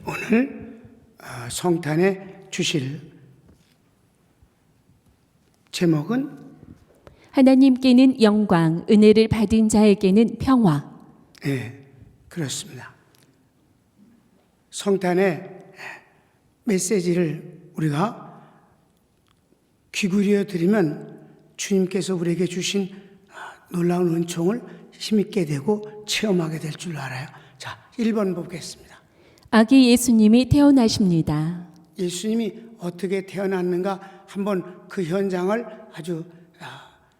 오늘 성탄에 주실 제목은 하나님께는 영광, 은혜를 받은 자에게는 평화. 네, 그렇습니다. 성탄의 메시지를 우리가 귀 기울여 드리면 주님께서 우리에게 주신 놀라운 은총을 힘있게 되고 체험하게 될 줄 알아요. 자, 1번 보겠습니다. 아기 예수님이 태어나십니다. 예수님이 어떻게 태어났는가 한번 그 현장을 아주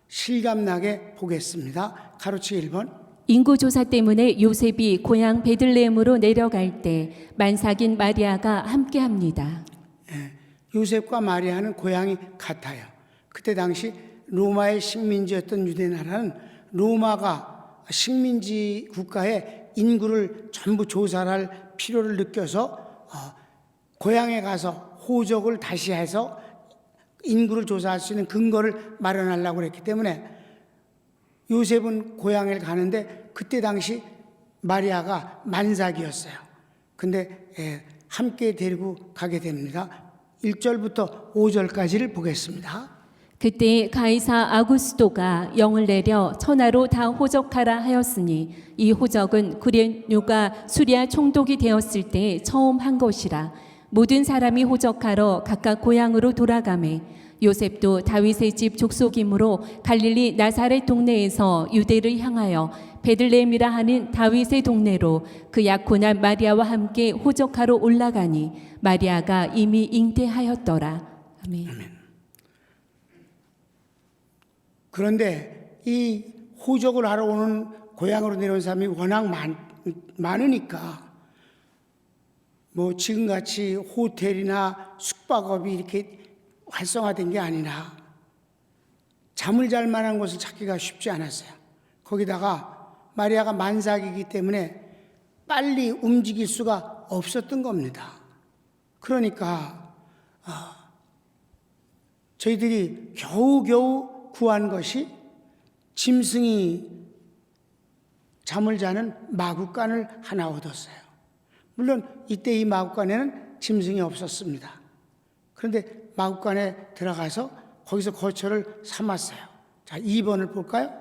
실감나게 보겠습니다. 가로치기 1번. 인구조사 때문에 요셉이 고향 베들레헴으로 내려갈 때 만삭인 마리아가 함께합니다. 요셉과 마리아는 고향이 같아요. 그때 당시 로마의 식민지였던 유대나라는 로마가 식민지 국가의 인구를 전부 조사를 할 필요를 느껴서 고향에 가서 호적을 다시 해서 인구를 조사할 수 있는 근거를 마련하려고 했기 때문에 요셉은 고향에 가는데 그때 당시 마리아가 만삭이었어요. 근데 함께 데리고 가게 됩니다. 1절부터 5절까지를 보겠습니다. 그때 가이사 아구스도가 영을 내려 천하로 다 호적하라 하였으니 이 호적은 구레뇨가 수리아 총독이 되었을 때 처음 한 것이라. 모든 사람이 호적하러 각각 고향으로 돌아가매 요셉도 다윗의 집 족속이므로 갈릴리 나사렛 동네에서 유대를 향하여 베들레헴이라 하는 다윗의 동네로 그 약혼한 마리아와 함께 호적하러 올라가니 마리아가 이미 잉태하였더라. 아멘. 그런데 이 호적을 하러 오는 고향으로 내려온 사람이 워낙 많으니까 뭐 지금같이 호텔이나 숙박업이 이렇게 활성화된 게 아니라 잠을 잘 만한 곳을 찾기가 쉽지 않았어요. 거기다가 마리아가 만삭이기 때문에 빨리 움직일 수가 없었던 겁니다. 그러니까 저희들이 겨우겨우 구한 것이 짐승이 잠을 자는 마구간을 하나 얻었어요. 물론 이때 이 마구간에는 짐승이 없었습니다. 그런데 마구간에 들어가서 거기서 거처를 삼았어요. 자, 2번을 볼까요?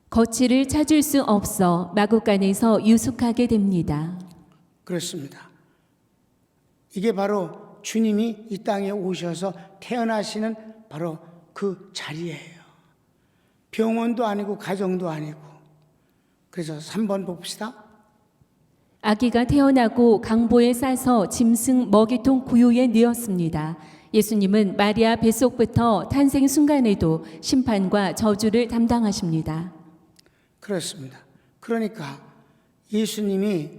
거취를 찾을 수 없어 마구간에서 유숙하게 됩니다. 그렇습니다. 이게 바로 주님이 이 땅에 오셔서 태어나시는 바로 그 자리예요. 병원도 아니고 가정도 아니고. 그래서 3번 봅시다. 아기가 태어나고 강보에 싸서 짐승 먹이통 구유에 넣었습니다. 예수님은 마리아 뱃속부터 탄생 순간에도 심판과 저주를 담당하십니다. 그렇습니다. 그러니까 예수님이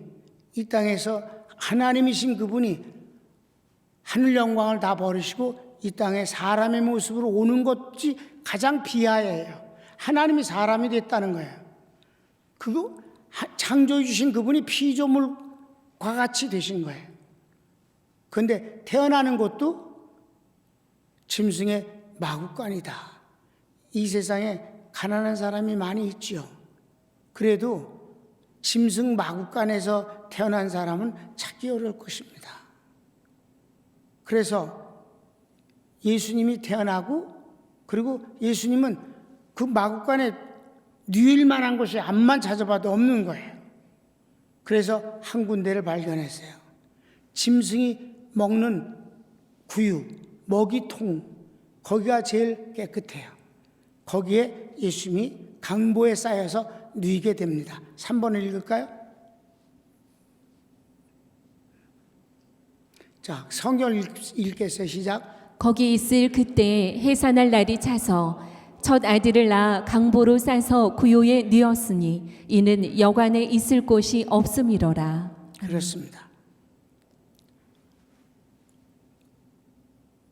이 땅에서 하나님이신 그분이 하늘 영광을 다 버리시고 이 땅에 사람의 모습으로 오는 것이 가장 비하예요. 하나님이 사람이 됐다는 거예요. 그거 창조해 주신 그분이 피조물과 같이 되신 거예요. 그런데 태어나는 것도 짐승의 마구간이다. 이 세상에 가난한 사람이 많이 있지요. 그래도 짐승 마구간에서 태어난 사람은 찾기 어려울 것입니다. 그래서 예수님이 태어나고 그리고 예수님은 그 마구간에 누일 만한 곳이 암만 찾아봐도 없는 거예요. 그래서 한 군데를 발견했어요. 짐승이 먹는 구유, 먹이통, 거기가 제일 깨끗해요. 거기에 예수님이 강보에 쌓여서 누이게 됩니다. 3번을 읽을까요? 자, 성경 읽겠어요. 시작. 거기 있을 그때 해산할 날이 차서 첫 아들을 낳아 강보로 싸서 구유에 넣었으니 이는 여관에 있을 곳이 없음이로라. 그렇습니다.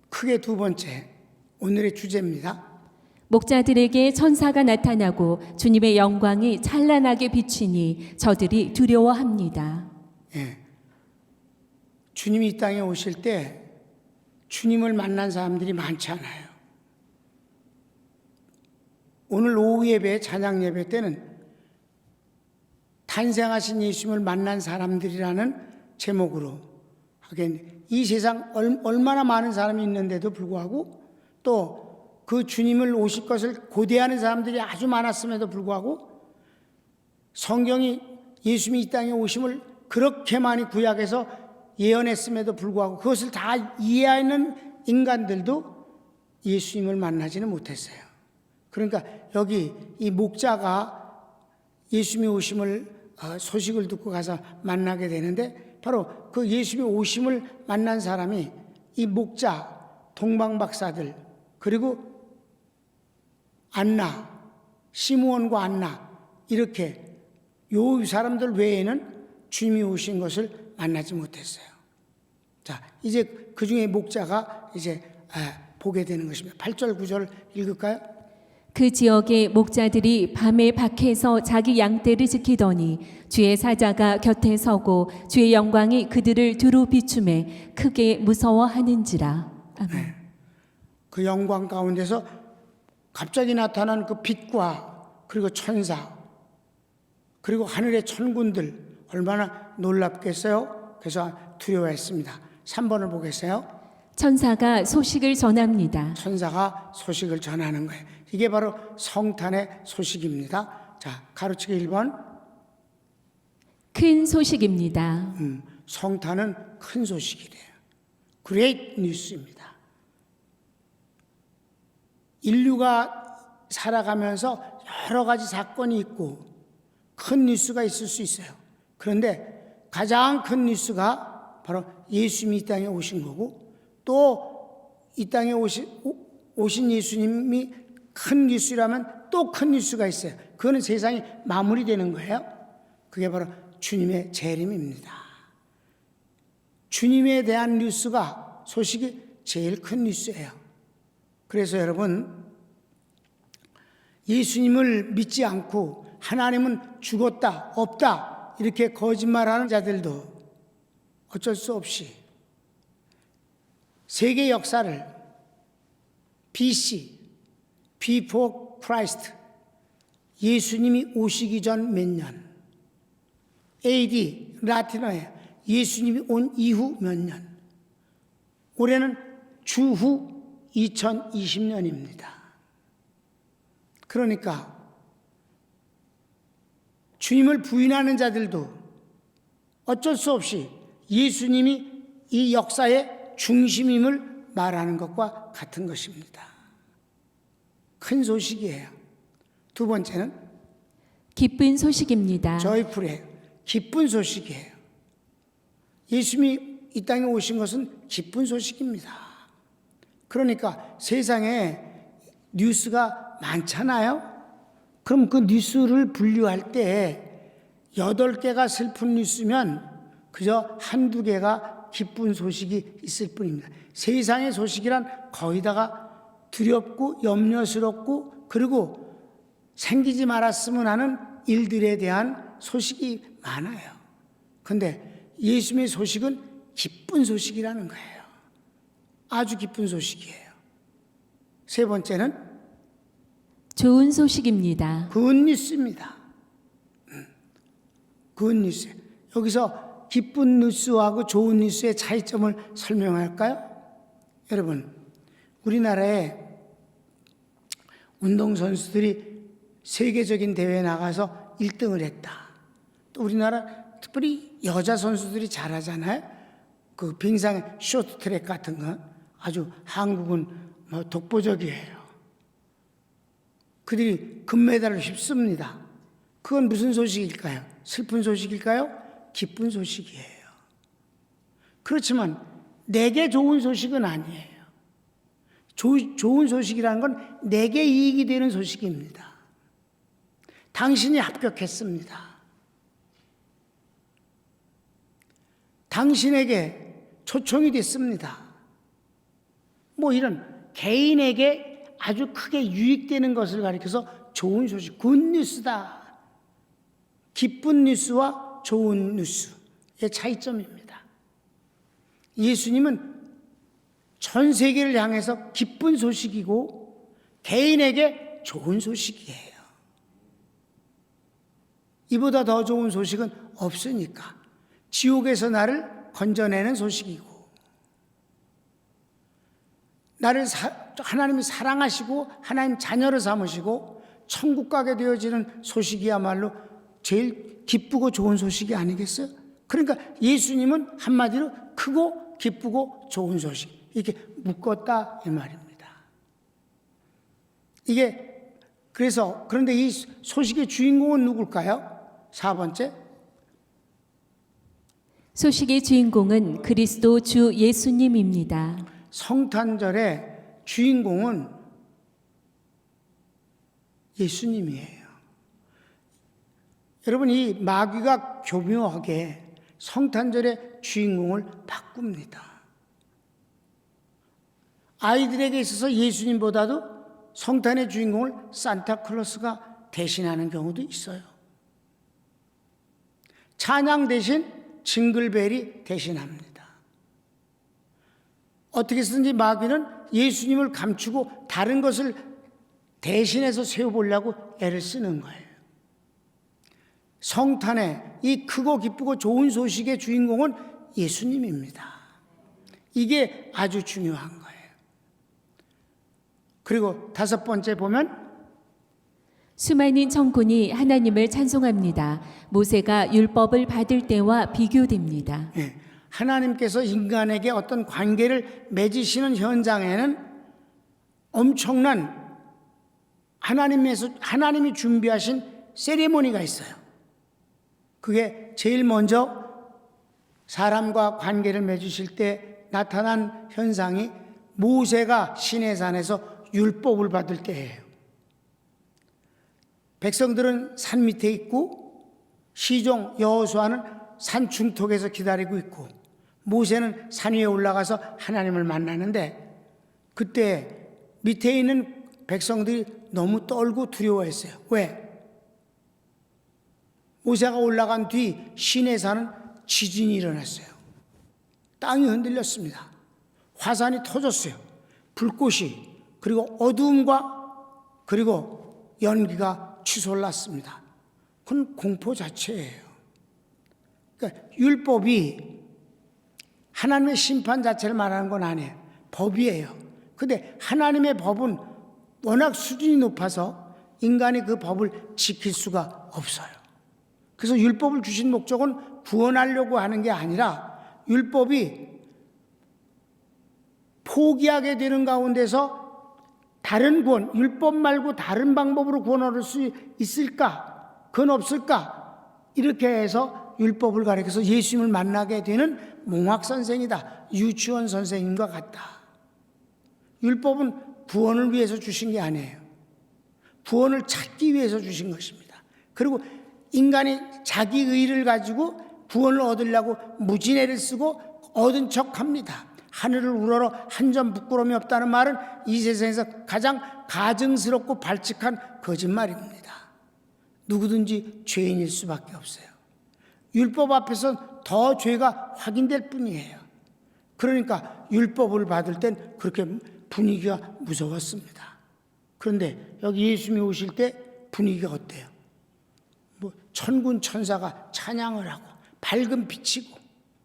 크게 두 번째, 오늘의 주제입니다. 목자들에게 천사가 나타나고 주님의 영광이 찬란하게 비치니 저들이 두려워합니다. 주님이 이 땅에 오실 때 주님을 만난 사람들이 많지 않아요. 오늘 오후 예배, 찬양 예배 때는 탄생하신 예수님을 만난 사람들이라는 제목으로 하긴 이 세상 얼마나 많은 사람이 있는데도 불구하고 또 그 주님을 오실 것을 고대하는 사람들이 아주 많았음에도 불구하고 성경이 예수님이 이 땅에 오심을 그렇게 많이 구약에서 예언했음에도 불구하고 그것을 다 이해하는 인간들도 예수님을 만나지는 못했어요. 그러니까 여기 이 목자가 예수님이 오심을 소식을 듣고 가서 만나게 되는데 바로 그 예수님이 오심을 만난 사람이 이 목자, 동방박사들 그리고 안나, 시므온과 안나 이렇게 요 사람들 외에는 주님이 오신 것을 만나지 못했어요. 자, 이제 그 중에 목자가 이제 보게 되는 것입니다. 8절, 9절 읽을까요? 그 지역의 목자들이 밤에 밖에서 자기 양떼를 지키더니 주의 사자가 곁에 서고 주의 영광이 그들을 두루 비추매 크게 무서워하는지라. 아멘. 그 영광 가운데서 갑자기 나타난 그 빛과 그리고 천사 그리고 하늘의 천군들 얼마나 놀랍겠어요? 그래서 두려워했습니다. 3번을 보겠어요? 천사가 소식을 전합니다. 천사가 소식을 전하는 거예요. 이게 바로 성탄의 소식입니다. 자, 가로치기 1번. 큰 소식입니다. 성탄은 큰 소식이래요. Great News입니다. 인류가 살아가면서 여러 가지 사건이 있고 큰 뉴스가 있을 수 있어요. 그런데 가장 큰 뉴스가 바로 예수님이 이 땅에 오신 거고 또 이 땅에 오신 예수님이 큰 뉴스라면 또 큰 뉴스가 있어요. 그거는 세상이 마무리되는 거예요. 그게 바로 주님의 재림입니다. 주님에 대한 뉴스가 소식이 제일 큰 뉴스예요. 그래서 여러분 예수님을 믿지 않고 하나님은 죽었다, 없다 이렇게 거짓말하는 자들도 어쩔 수 없이 세계 역사를 BC, Before Christ, 예수님이 오시기 전 몇 년, AD, 라틴어에 예수님이 온 이후 몇 년, 올해는 주후 2020년입니다. 그러니까 주님을 부인하는 자들도 어쩔 수 없이 예수님이 이 역사의 중심임을 말하는 것과 같은 것입니다. 큰 소식이에요. 두 번째는 기쁜 소식입니다. 저이풀이에요. 기쁜 소식이에요. 예수님이 이 땅에 오신 것은 기쁜 소식입니다. 그러니까 세상에 뉴스가 많잖아요. 그럼 그 뉴스를 분류할 때 8개가 슬픈 뉴스면 그저 한두 개가 기쁜 소식이 있을 뿐입니다. 세상의 소식이란 거의 다가 두렵고 염려스럽고 그리고 생기지 말았으면 하는 일들에 대한 소식이 많아요. 그런데 예수님의 소식은 기쁜 소식이라는 거예요. 아주 기쁜 소식이에요. 세 번째는 좋은 소식입니다. 굿뉴스입니다. 굿뉴스. 여기서 기쁜 뉴스하고 좋은 뉴스의 차이점을 설명할까요? 여러분, 우리나라에 운동선수들이 세계적인 대회에 나가서 1등을 했다. 또 우리나라 특별히 여자 선수들이 잘하잖아요. 그 빙상 쇼트트랙 같은 건 아주 한국은 뭐 독보적이에요. 그들이 금메달을 휩습니다. 그건 무슨 소식일까요? 슬픈 소식일까요? 기쁜 소식이에요. 그렇지만 내게 좋은 소식은 아니에요. 좋은 소식이라는 건 내게 이익이 되는 소식입니다. 당신이 합격했습니다. 당신에게 초청이 됐습니다. 뭐 이런 개인에게 아주 크게 유익되는 것을 가리켜서 좋은 소식, 굿뉴스다. 기쁜 뉴스와 좋은 뉴스의 차이점입니다. 예수님은 전 세계를 향해서 기쁜 소식이고 개인에게 좋은 소식이에요. 이보다 더 좋은 소식은 없으니까. 지옥에서 나를 건져내는 소식이고, 나를 하나님이 사랑하시고 하나님 자녀로 삼으시고 천국 가게 되어지는 소식이야말로 제일 기쁘고 좋은 소식이 아니겠어요? 그러니까 예수님은 한마디로 크고 기쁘고 좋은 소식, 이렇게 묶었다 이 말입니다. 그런데 이 소식의 주인공은 누굴까요? 4번째, 소식의 주인공은 그리스도 주 예수님입니다. 성탄절의 주인공은 예수님이에요. 여러분, 이 마귀가 교묘하게 성탄절의 주인공을 바꿉니다. 아이들에게 있어서 예수님보다도 성탄의 주인공을 산타클로스가 대신하는 경우도 있어요. 찬양 대신 징글벨이 대신합니다. 어떻게 쓰든지 마귀는 예수님을 감추고 다른 것을 대신해서 세워보려고 애를 쓰는 거예요. 성탄의 이 크고 기쁘고 좋은 소식의 주인공은 예수님입니다. 이게 아주 중요한 거예요. 그리고 5번째 보면 수많은 천군이 하나님을 찬송합니다. 모세가 율법을 받을 때와 비교됩니다. 하나님께서 인간에게 어떤 관계를 맺으시는 현장에는 엄청난 하나님이 준비하신 세리머니가 있어요. 그게 제일 먼저 사람과 관계를 맺으실 때 나타난 현상이 모세가 시내산에서 율법을 받을 때예요. 백성들은 산 밑에 있고 시종 여호수아는 산 중턱에서 기다리고 있고 모세는 산 위에 올라가서 하나님을 만나는데 그때 밑에 있는 백성들이 너무 떨고 두려워했어요. 왜? 모세가 올라간 뒤 시내산은 지진이 일어났어요. 땅이 흔들렸습니다. 화산이 터졌어요. 불꽃이, 그리고 어두움과 그리고 연기가 치솟았습니다. 그건 공포 자체예요. 그러니까 율법이 하나님의 심판 자체를 말하는 건 아니에요. 법이에요. 근데 하나님의 법은 워낙 수준이 높아서 인간이 그 법을 지킬 수가 없어요. 그래서 율법을 주신 목적은 구원하려고 하는 게 아니라 율법이 포기하게 되는 가운데서 다른 구원, 율법 말고 다른 방법으로 구원 얻을 수 있을까? 그건 없을까? 이렇게 해서 율법을 가리켜서 예수님을 만나게 되는 몽학선생이다. 유치원 선생님과 같다. 율법은 구원을 위해서 주신 게 아니에요. 구원을 찾기 위해서 주신 것입니다. 그리고 인간이 자기 의를 가지고 구원을 얻으려고 무진해를 쓰고 얻은 척합니다. 하늘을 우러러 한 점 부끄러움이 없다는 말은 이 세상에서 가장 가증스럽고 발칙한 거짓말입니다. 누구든지 죄인일 수밖에 없어요. 율법 앞에서 더 죄가 확인될 뿐이에요. 그러니까 율법을 받을 땐 그렇게 분위기가 무서웠습니다. 그런데 여기 예수님이 오실 때 분위기가 어때요? 천군 천사가 찬양을 하고 밝은 빛이고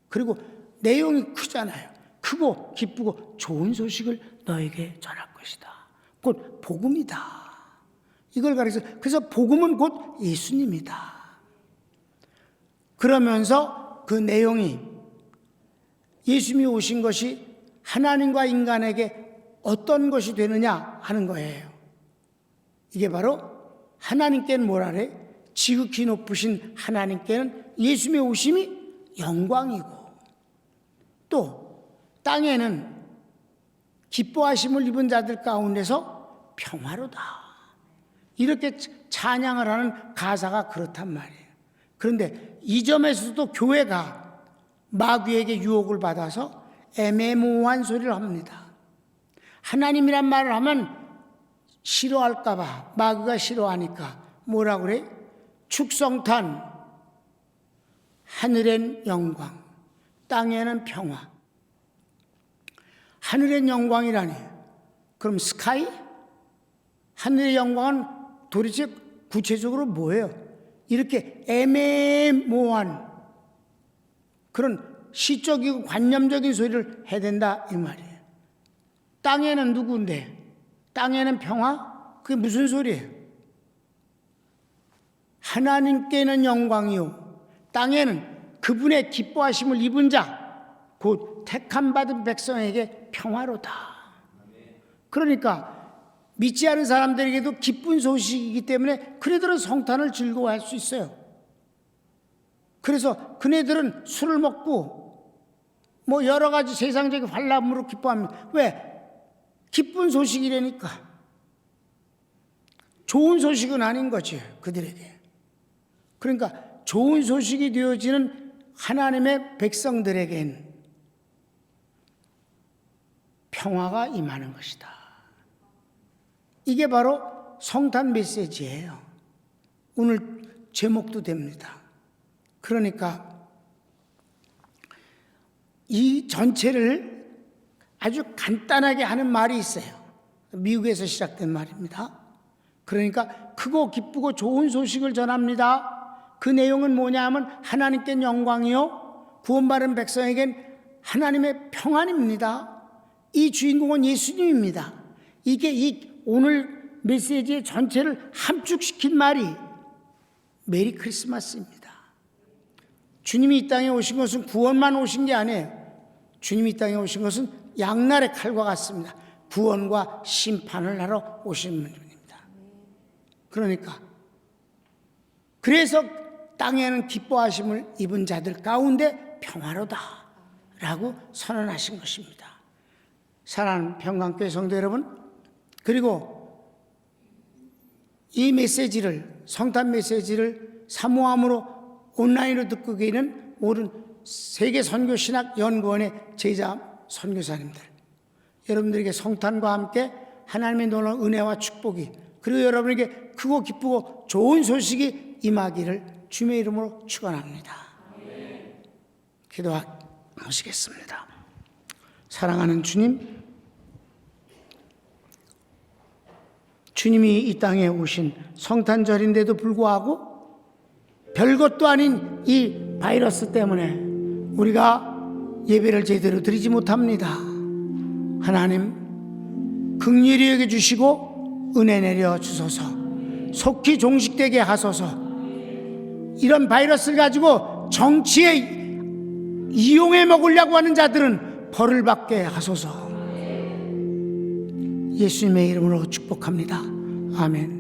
그리고 내용이 크잖아요. 크고 기쁘고 좋은 소식을 너에게 전할 것이다. 곧 복음이다. 이걸 가리켜서 그래서 복음은 곧 예수님이다. 그러면서 그 내용이 예수님이 오신 것이 하나님과 인간에게 어떤 것이 되느냐 하는 거예요. 이게 바로 하나님께는 뭐라 그래? 지극히 높으신 하나님께는 예수님의 오심이 영광이고 또 땅에는 기뻐하심을 입은 자들 가운데서 평화로다. 이렇게 찬양을 하는 가사가 그렇단 말이에요. 그런데 이 점에서도 교회가 마귀에게 유혹을 받아서 애매모호한 소리를 합니다. 하나님이란 말을 하면 싫어할까 봐, 마귀가 싫어하니까 뭐라 그래? 축성탄, 하늘엔 영광, 땅에는 평화. 하늘의 영광이라니, 그럼 스카이? 하늘의 영광은 도대체 구체적으로 뭐예요? 이렇게 애매모호한 그런 시적이고 관념적인 소리를 해야 된다 이 말이에요. 땅에는 누구인데? 땅에는 평화? 그게 무슨 소리예요? 하나님께는 영광이요 땅에는 그분의 기뻐하심을 입은 자, 곧 택함 받은 백성에게 평화로다. 그러니까 믿지 않은 사람들에게도 기쁜 소식이기 때문에 그네들은 성탄을 즐거워할 수 있어요. 그래서 그네들은 술을 먹고 뭐 여러 가지 세상적인 환락으로 기뻐합니다. 왜? 기쁜 소식이라니까. 좋은 소식은 아닌 거지 그들에게. 그러니까 좋은 소식이 되어지는 하나님의 백성들에겐 평화가 임하는 것이다. 이게 바로 성탄 메시지예요. 오늘 제목도 됩니다. 그러니까 이 전체를 아주 간단하게 하는 말이 있어요. 미국에서 시작된 말입니다. 그러니까 크고 기쁘고 좋은 소식을 전합니다. 그 내용은 뭐냐 하면 하나님께 영광이요 구원받은 백성에겐 하나님의 평안입니다. 이 주인공은 예수님입니다. 이게 이 오늘 메시지의 전체를 함축시킨 말이 메리 크리스마스입니다. 주님이 이 땅에 오신 것은 구원만 오신 게 아니에요. 주님이 이 땅에 오신 것은 양날의 칼과 같습니다. 구원과 심판을 하러 오신 분입니다. 그러니까 그래서 땅에는 기뻐하심을 입은 자들 가운데 평화로다 라고 선언하신 것입니다. 사랑하는 평강교회 성도 여러분, 그리고 이 메시지를 성탄 메시지를 사모함으로 온라인으로 듣고 계시는 모든 세계 선교 신학 연구원의 제자 선교사님들, 여러분들에게 성탄과 함께 하나님의 놀라운 은혜와 축복이 그리고 여러분에게 크고 기쁘고 좋은 소식이 임하기를 주님의 이름으로 축원합니다. 기도하시겠습니다. 사랑하는 주님, 주님이 이 땅에 오신 성탄절인데도 불구하고 별것도 아닌 이 바이러스 때문에 우리가 예배를 제대로 드리지 못합니다. 하나님 긍휼히 여겨주시고 은혜 내려 주소서. 속히 종식되게 하소서. 이런 바이러스를 가지고 정치에 이용해 먹으려고 하는 자들은 벌을 받게 하소서. 예수님의 이름으로 축복합니다. 아멘.